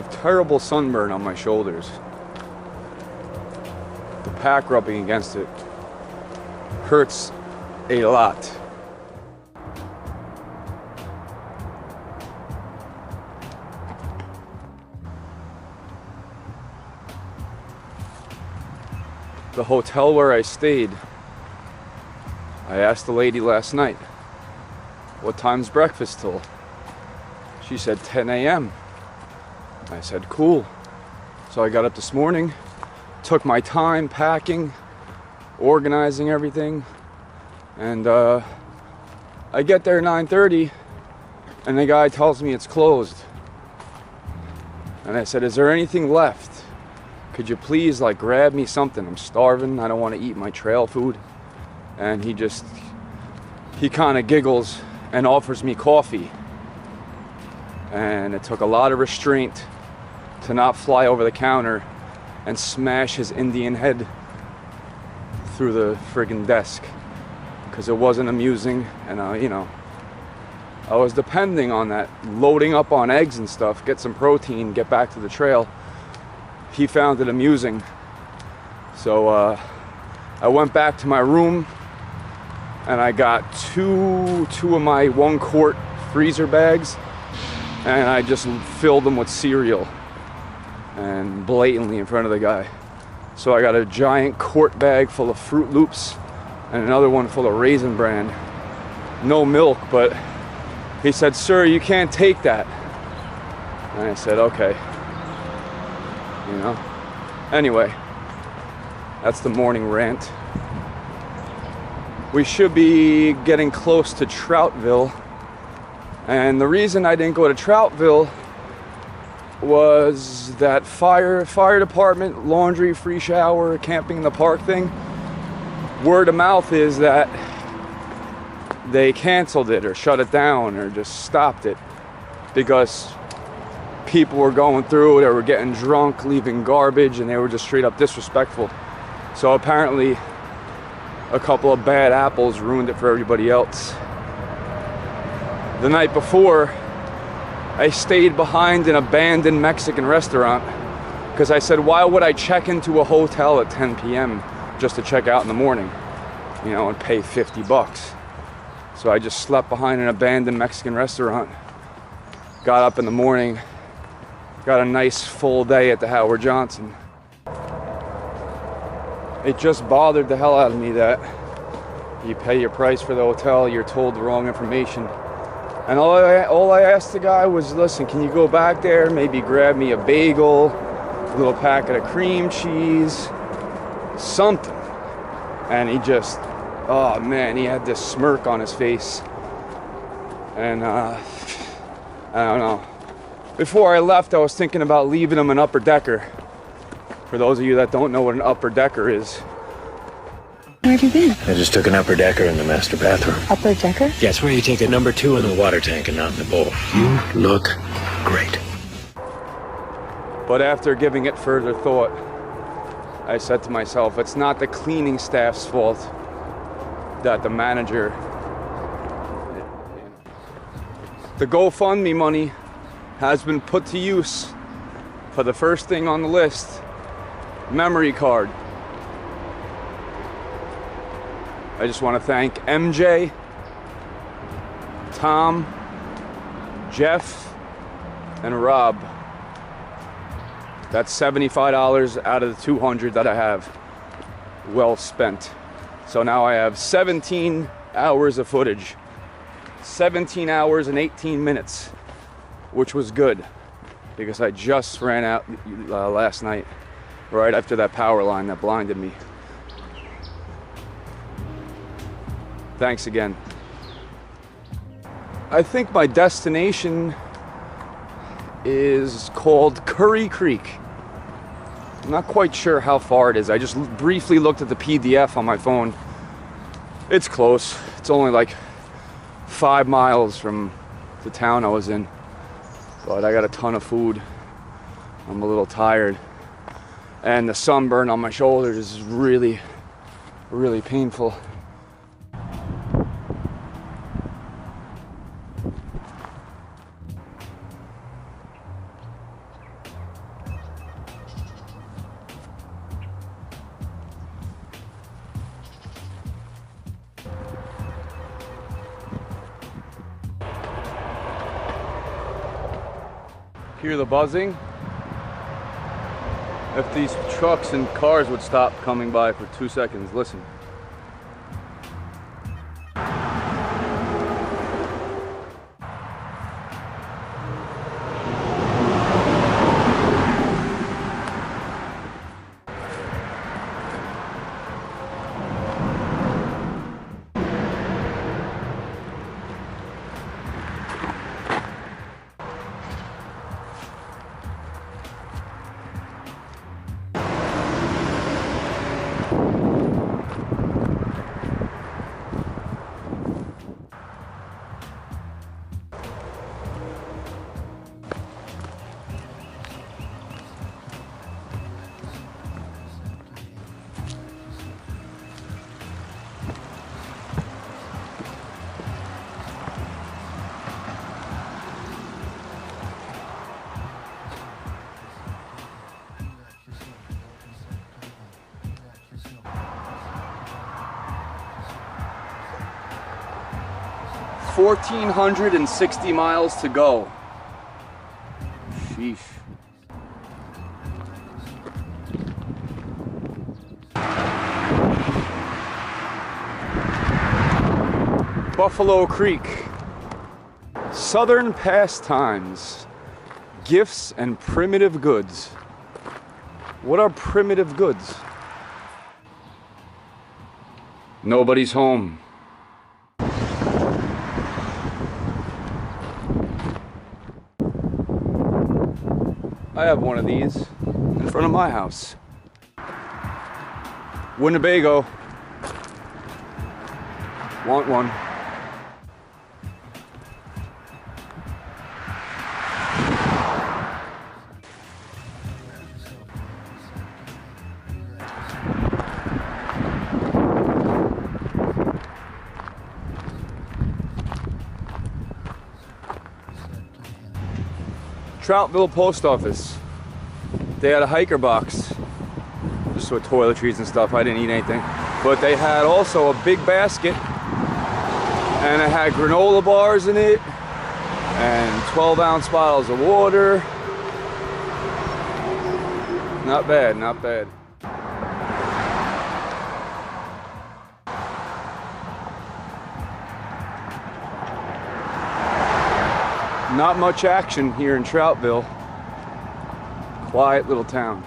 have terrible sunburn on my shoulders. The pack rubbing against it hurts a lot. The hotel where I stayed, I asked the lady last night, what time's breakfast till? She said 10 a.m. I said, cool. So I got up this morning, took my time packing, organizing everything, and I get there 9:30 and the guy tells me it's closed. And I said, is there anything left? Could you please like grab me something? I'm starving. I don't want to eat my trail food. And he kind of giggles and offers me coffee. And it took a lot of restraint to not fly over the counter and smash his Indian head through the friggin' desk, because it wasn't amusing. And you know, I was depending on that, loading up on eggs and stuff, get some protein, get back to the trail. He found it amusing. So I went back to my room and I got two of my 1 quart freezer bags, and I just filled them with cereal, and blatantly in front of the guy. So I got a giant quart bag full of Fruit Loops and another one full of Raisin Bran. No milk, but he said, sir, you can't take that. And I said, okay. You know? Anyway, that's the morning rant. We should be getting close to Troutville. And the reason I didn't go to Troutville was that fire department, laundry, free shower, camping in the park thing. Word of mouth is that they canceled it or shut it down or just stopped it because people were going through, they were getting drunk, leaving garbage, and they were just straight up disrespectful. So apparently a couple of bad apples ruined it for everybody else. The night before, I stayed behind an abandoned Mexican restaurant because I said, why would I check into a hotel at 10 p.m. just to check out in the morning, you know, and pay $50? So I just slept behind an abandoned Mexican restaurant, got up in the morning, got a nice full day at the Howard Johnson. It just bothered the hell out of me that you pay your price for the hotel, you're told the wrong information. And all I asked the guy was, listen, can you go back there, maybe grab me a bagel, a little packet of cream cheese, something. And he just, oh man, he had this smirk on his face. And I don't know. Before I left, I was thinking about leaving him an upper decker. For those of you that don't know what an upper decker is. Where have you been? I just took an upper decker in the master bathroom. Upper decker? Yes, where you take a number 2 in the water tank and not in the bowl. You look great. But after giving it further thought, I said to myself, it's not the cleaning staff's fault that the manager... The GoFundMe money has been put to use for the first thing on the list, memory card. I just want to thank MJ, Tom, Jeff, and Rob. That's $75 out of the $200 that I have. Well spent. So now I have 17 hours of footage. 17 hours and 18 minutes, which was good because I just ran out last night right after that power line that blinded me. Thanks again. I think my destination is called Curry Creek. I'm not quite sure how far it is. I just briefly looked at the PDF on my phone. It's close. It's only like 5 miles from the town I was in. But I got a ton of food. I'm a little tired. And the sunburn on my shoulders is really, really painful. Hear the buzzing? If these trucks and cars would stop coming by for 2 seconds, listen. $1,460 miles to go. Sheesh. Buffalo Creek. Southern pastimes. Gifts and primitive goods. What are primitive goods? Nobody's home. I have one of these in front of my house. Winnebago. Want one. Troutville Post Office. They had a hiker box, just with toiletries and stuff. I didn't eat anything, but they had also a big basket, and it had granola bars in it, and 12-ounce bottles of water. Not bad, not bad. Not much action here in Troutville. Quiet little town.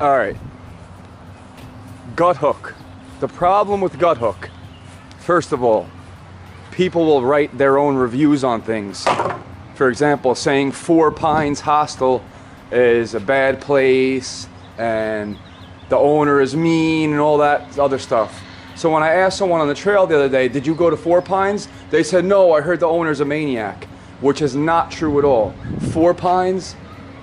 All right. Gut hook. The problem with gut hook, first of all, people will write their own reviews on things. For example, saying Four Pines Hostel is a bad place and the owner is mean and all that other stuff. So when I asked someone on the trail the other day, did you go to Four Pines? They said, no, I heard the owner's a maniac, which is not true at all. Four Pines,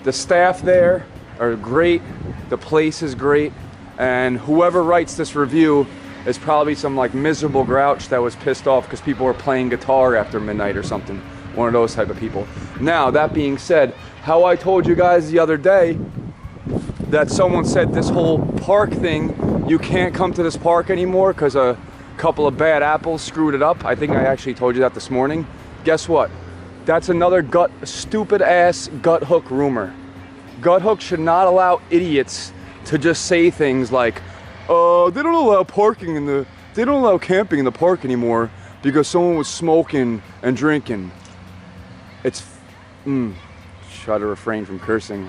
the staff there are great, the place is great, and whoever writes this review is probably some like miserable grouch that was pissed off because people were playing guitar after midnight or something. One of those type of people. Now, that being said, how I told you guys the other day that someone said this whole park thing, you can't come to this park anymore because a couple of bad apples screwed it up. I think I actually told you that this morning. Guess what? That's another stupid ass gut hook rumor. Gut hook should not allow idiots to just say things like, they don't allow they don't allow camping in the park anymore because someone was smoking and drinking. It's, try to refrain from cursing.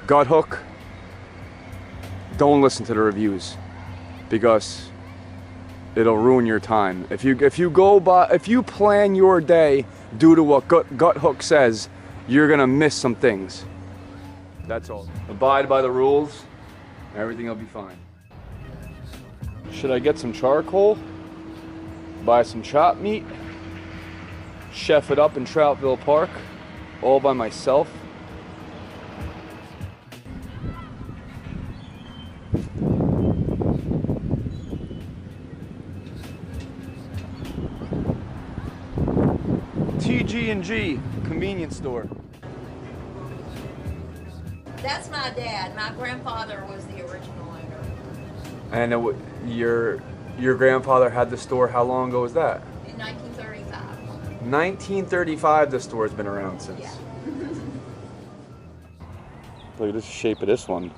Gut hook, don't listen to the reviews because it'll ruin your time. If you plan your day due to what gut hook says, you're gonna miss some things. That's all. Abide by the rules, everything will be fine. Should I get some charcoal? Buy some chopped meat? Chef it up in Troutville Park, all by myself? TG&G convenience store. my dad. My grandfather was the original owner. And your grandfather had the store. How long ago was that? In 1935. 1935. The store's been around since. Yeah. Look at the shape of this one.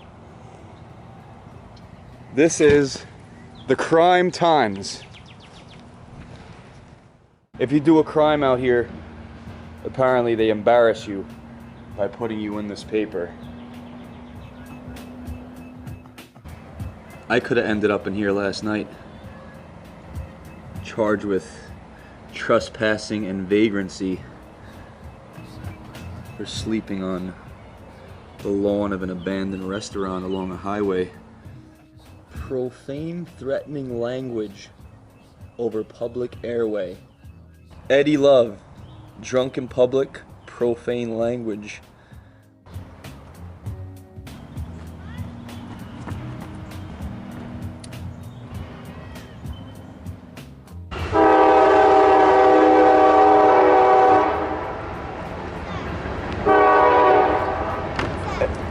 This is the Crime Times. If you do a crime out here, apparently they embarrass you by putting you in this paper. I could have ended up in here last night, charged with trespassing and vagrancy for sleeping on the lawn of an abandoned restaurant along a highway. Profane, threatening language over public airway. Eddie Love, drunk in public, profane language.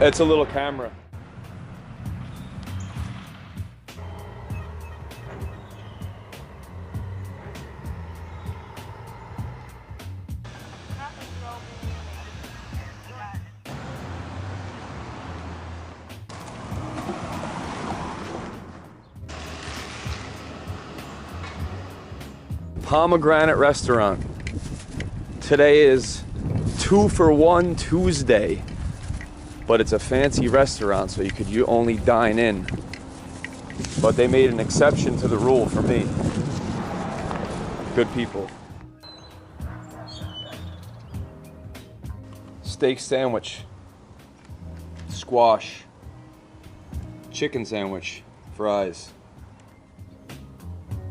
It's a little camera. Pomegranate Restaurant. Today is 2 for 1 Tuesday, but it's a fancy restaurant, so you only dine in. But they made an exception to the rule for me. Good people. Steak sandwich, squash, chicken sandwich, fries,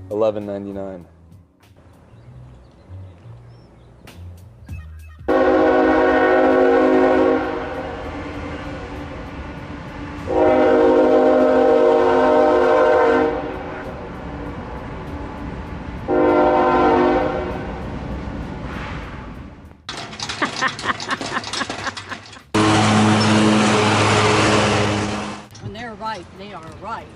$11.99. When they're right, they are right.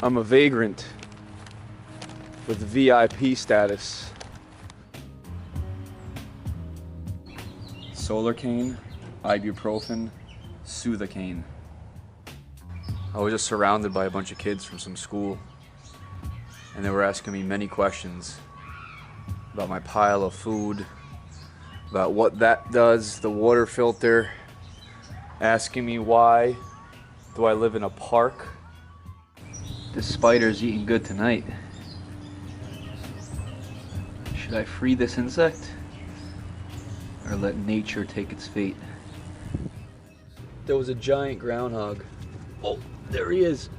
I'm a vagrant with VIP status. Solarcane, ibuprofen, Soothacaine. I was just surrounded by a bunch of kids from some school, and they were asking me many questions about my pile of food, about what that does, the water filter, asking me why do I live in a park. This spider's eating good tonight. Should I free this insect or let nature take its fate? There was a giant groundhog. Oh, there he is.